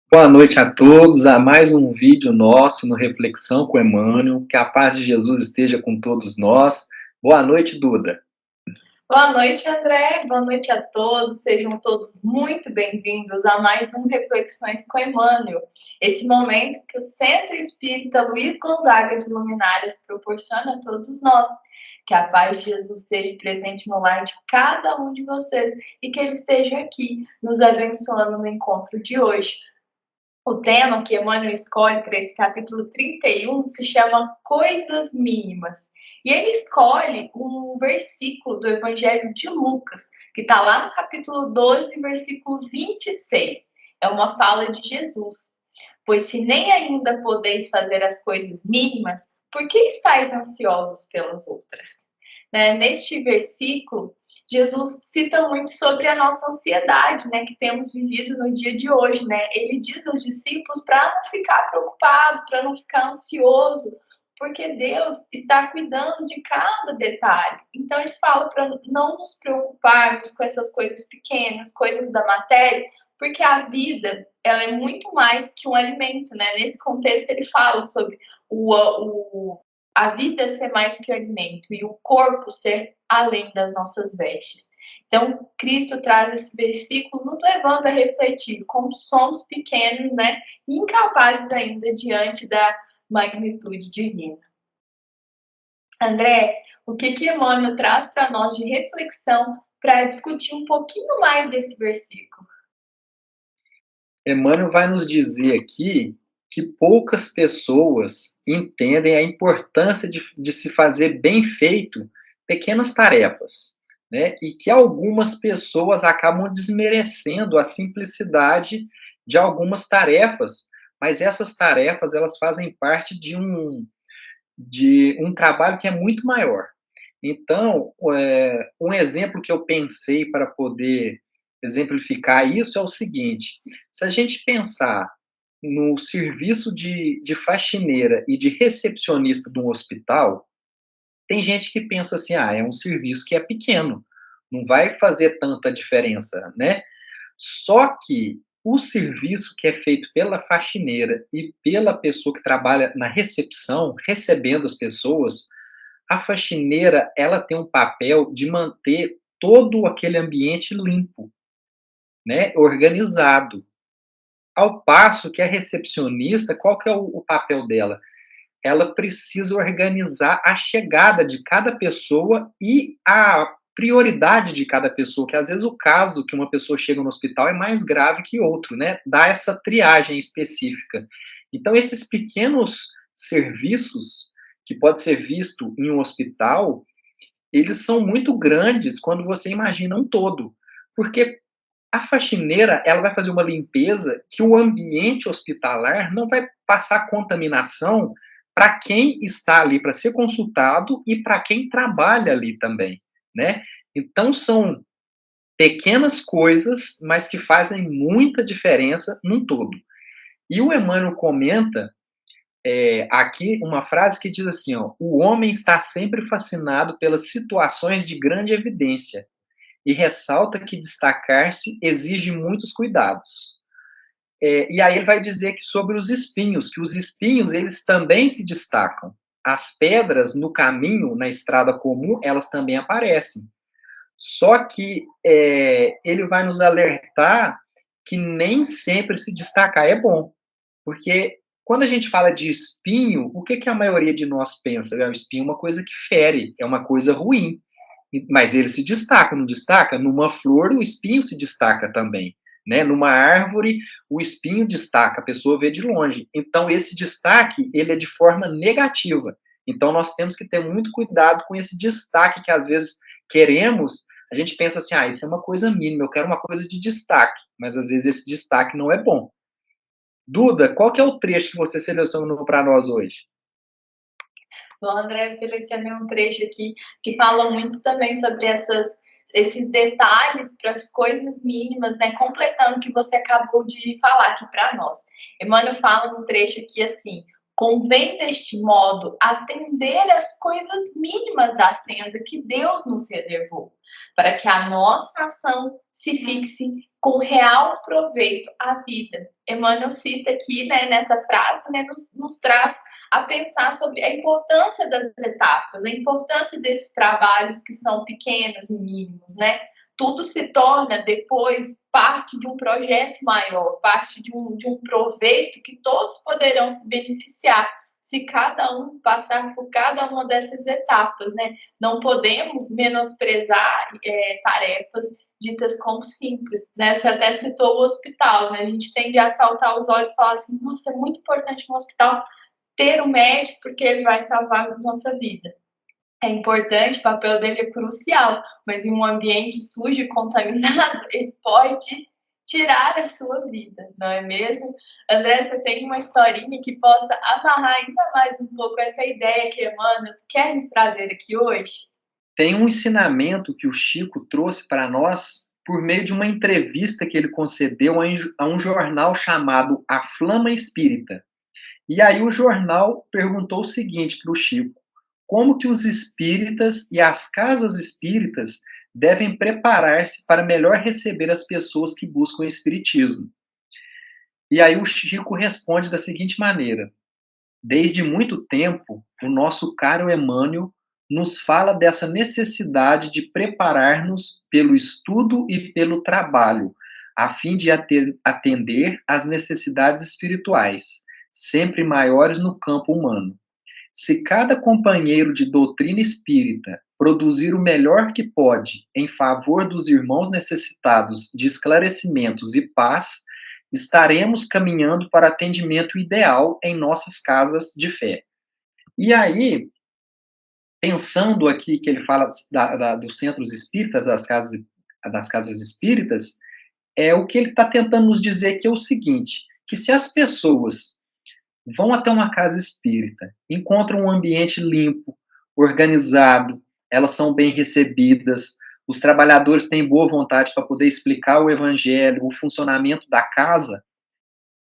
Boa noite a todos, a mais um vídeo nosso no Reflexão com Emmanuel. Que a paz de Jesus esteja com todos nós. Boa noite, Duda. Boa noite, André. Boa noite a todos. Sejam todos muito bem-vindos a mais um Reflexões com Emmanuel. Esse momento que o Centro Espírita Luiz Gonzaga de Luminárias proporciona a todos nós. Que a paz de Jesus esteja presente no lar de cada um de vocês e que ele esteja aqui nos abençoando no encontro de hoje. O tema que Emmanuel escolhe para esse capítulo 31 se chama Coisas Mínimas. E ele escolhe um versículo do Evangelho de Lucas, que está lá no capítulo 12, versículo 26. É uma fala de Jesus. Pois se nem ainda podeis fazer as coisas mínimas, por que estáis ansiosos pelas outras? Neste versículo, Jesus cita muito sobre a nossa ansiedade, que temos vivido no dia de hoje, Ele diz aos discípulos para não ficar preocupado, para não ficar ansioso, porque Deus está cuidando de cada detalhe. Então ele fala para não nos preocuparmos com essas coisas pequenas, coisas da matéria, porque a vida, ela é muito mais que um alimento, Nesse contexto ele fala sobre a vida ser mais que o alimento e o corpo ser além das nossas vestes. Então, Cristo traz esse versículo nos levando a refletir como somos pequenos, e incapazes ainda diante da magnitude divina. André, o que Emmanuel traz para nós de reflexão para discutir um pouquinho mais desse versículo? Emmanuel vai nos dizer aqui que poucas pessoas entendem a importância de se fazer bem feito pequenas tarefas, E que algumas pessoas acabam desmerecendo a simplicidade de algumas tarefas, mas essas tarefas elas fazem parte de um trabalho que é muito maior. Então, um exemplo que eu pensei para poder exemplificar isso é o seguinte: se a gente pensar no serviço de faxineira e de recepcionista de um hospital, tem gente que pensa assim, é um serviço que é pequeno, não vai fazer tanta diferença, Só que o serviço que é feito pela faxineira e pela pessoa que trabalha na recepção, recebendo as pessoas, a faxineira, ela tem um papel de manter todo aquele ambiente limpo, organizado. Ao passo que a recepcionista, qual que é o papel dela? Ela precisa organizar a chegada de cada pessoa e a prioridade de cada pessoa, que às vezes o caso que uma pessoa chega no hospital é mais grave que outro, Dá essa triagem específica. Então, esses pequenos serviços que pode ser visto em um hospital, eles são muito grandes quando você imagina um todo, porque a faxineira, ela vai fazer uma limpeza que o ambiente hospitalar não vai passar contaminação para quem está ali para ser consultado e para quem trabalha ali também, Então são pequenas coisas, mas que fazem muita diferença num todo. E o Emmanuel comenta aqui uma frase que diz assim, o homem está sempre fascinado pelas situações de grande evidência e ressalta que destacar-se exige muitos cuidados. E aí ele vai dizer que sobre os espinhos, que os espinhos eles também se destacam. As pedras no caminho, na estrada comum, elas também aparecem. Só que ele vai nos alertar que nem sempre se destacar é bom, porque quando a gente fala de espinho, o que a maioria de nós pensa? O espinho é uma coisa que fere, é uma coisa ruim. Mas ele se destaca, não destaca? Numa flor, o espinho se destaca também. Numa árvore, o espinho destaca, a pessoa vê de longe. Então, esse destaque, ele é de forma negativa. Então, nós temos que ter muito cuidado com esse destaque que, às vezes, queremos. A gente pensa assim, isso é uma coisa mínima, eu quero uma coisa de destaque. Mas, às vezes, esse destaque não é bom. Duda, qual que é o trecho que você selecionou para nós hoje? Bom, André, eu selecionei um trecho aqui que fala muito também sobre esses detalhes para as coisas mínimas, completando o que você acabou de falar aqui para nós. Emmanuel fala num trecho aqui assim: convém deste modo atender às coisas mínimas da senda que Deus nos reservou, para que a nossa ação se fixe com real proveito à vida. Emmanuel cita aqui, né, nessa frase, né, nos traz a pensar sobre a importância das etapas, a importância desses trabalhos que são pequenos e mínimos, né? Tudo se torna depois parte de um projeto maior, parte de um proveito que todos poderão se beneficiar se cada um passar por cada uma dessas etapas, né? Não podemos menosprezar tarefas ditas como simples, né? Você até citou o hospital, né? A gente tende a saltar os olhos e falar assim, nossa, é muito importante no hospital ter um médico porque ele vai salvar a nossa vida. É importante, o papel dele é crucial, mas em um ambiente sujo e contaminado, ele pode tirar a sua vida, não é mesmo? André, você tem uma historinha que possa amarrar ainda mais um pouco essa ideia que Emmanuel quer nos trazer aqui hoje? Tem um ensinamento que o Chico trouxe para nós por meio de uma entrevista que ele concedeu a um jornal chamado A Flama Espírita. E aí o jornal perguntou o seguinte para o Chico: como que os espíritas e as casas espíritas devem preparar-se para melhor receber as pessoas que buscam o espiritismo? E aí o Chico responde da seguinte maneira: desde muito tempo, o nosso caro Emmanuel nos fala dessa necessidade de preparar-nos pelo estudo e pelo trabalho, a fim de atender às necessidades espirituais, sempre maiores no campo humano. Se cada companheiro de doutrina espírita produzir o melhor que pode em favor dos irmãos necessitados de esclarecimentos e paz, estaremos caminhando para atendimento ideal em nossas casas de fé. E aí, pensando aqui que ele fala dos centros espíritas, das casas espíritas, o que ele está tentando nos dizer que é o seguinte, que se as pessoas vão até uma casa espírita, encontram um ambiente limpo, organizado, elas são bem recebidas, os trabalhadores têm boa vontade para poder explicar o evangelho, o funcionamento da casa,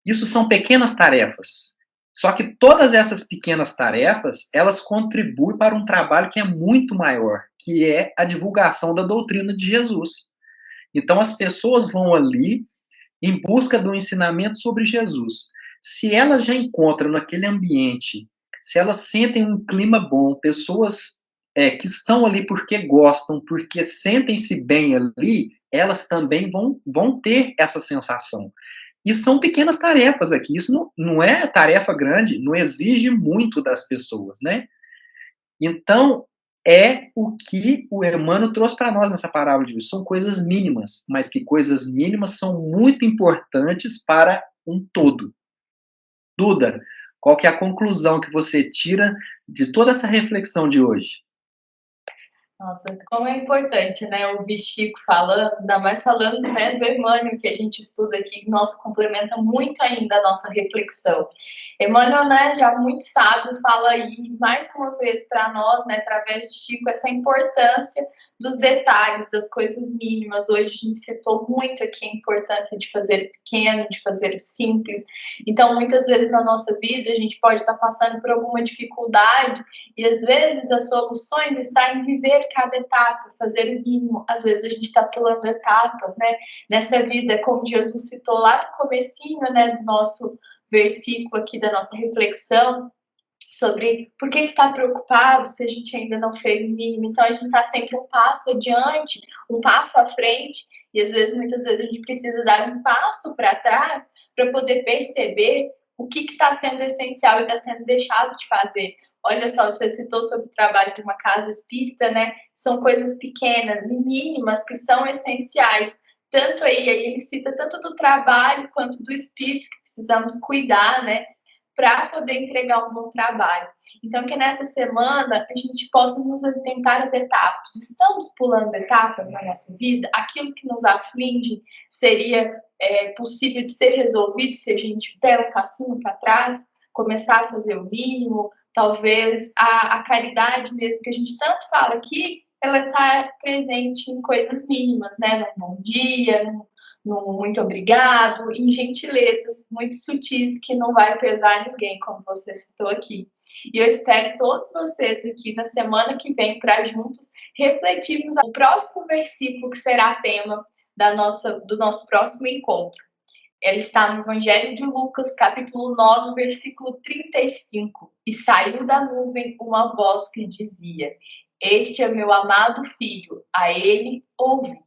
isso são pequenas tarefas. Só que todas essas pequenas tarefas, elas contribuem para um trabalho que é muito maior, que é a divulgação da doutrina de Jesus. Então as pessoas vão ali em busca do ensinamento sobre Jesus. Se elas já encontram naquele ambiente, se elas sentem um clima bom, pessoas que estão ali porque gostam, porque sentem-se bem ali, elas também vão ter essa sensação. E são pequenas tarefas aqui, isso não é tarefa grande, não exige muito das pessoas, né? Então, é o que o Emmanuel trouxe para nós nessa parábola de hoje. São coisas mínimas, mas que coisas mínimas são muito importantes para um todo. Duda, qual que é a conclusão que você tira de toda essa reflexão de hoje? Nossa, como é importante, né, ouvir Chico falando, ainda mais falando, né, do Emmanuel, que a gente estuda aqui, nossa, complementa muito ainda a nossa reflexão. Emmanuel, né, já muito sábio, fala aí, mais uma vez para nós, né, através de Chico, essa importância dos detalhes, das coisas mínimas. Hoje a gente citou muito aqui a importância de fazer o pequeno, de fazer o simples. Então, muitas vezes na nossa vida, a gente pode estar passando por alguma dificuldade, e às vezes as soluções estão em viver cada etapa, fazer o mínimo. Às vezes a gente está pulando etapas, né? Nessa vida, como Jesus citou lá no comecinho, né, do nosso versículo aqui, da nossa reflexão, sobre por que está preocupado se a gente ainda não fez o mínimo. Então a gente está sempre um passo adiante, um passo à frente, e às vezes, muitas vezes, a gente precisa dar um passo para trás para poder perceber o que está sendo essencial e está sendo deixado de fazer. Olha só, você citou sobre o trabalho de uma casa espírita, né? São coisas pequenas e mínimas que são essenciais. Tanto aí ele cita tanto do trabalho quanto do espírito que precisamos cuidar, né? Para poder entregar um bom trabalho. Então, que nessa semana a gente possa nos atentar às etapas. Estamos pulando etapas na nossa vida? Aquilo que nos aflige seria possível de ser resolvido se a gente der um passinho para trás, começar a fazer o mínimo, talvez a caridade mesmo que a gente tanto fala aqui, ela está presente em coisas mínimas, né? Num bom dia, num muito obrigado, em gentilezas muito sutis que não vai pesar ninguém, como você citou aqui. E eu espero todos vocês aqui na semana que vem para juntos refletirmos o próximo versículo que será tema do nosso próximo encontro. Ela está no Evangelho de Lucas, capítulo 9, versículo 35. E saiu da nuvem uma voz que dizia: Este é meu amado filho, a ele ouvi.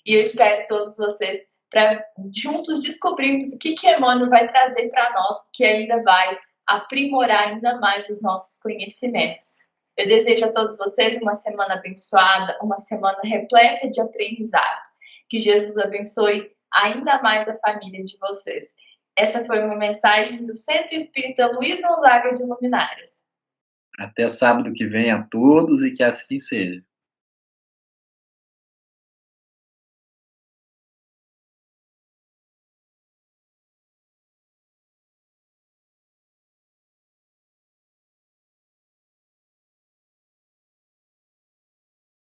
E eu espero todos vocês para juntos descobrirmos o que Emmanuel vai trazer para nós, que ainda vai aprimorar ainda mais os nossos conhecimentos. Eu desejo a todos vocês uma semana abençoada, uma semana repleta de aprendizado. Que Jesus abençoe ainda mais a família de vocês. Essa foi uma mensagem do Centro Espírita Luiz Gonzaga de Luminárias. Até sábado que vem a todos e que assim seja.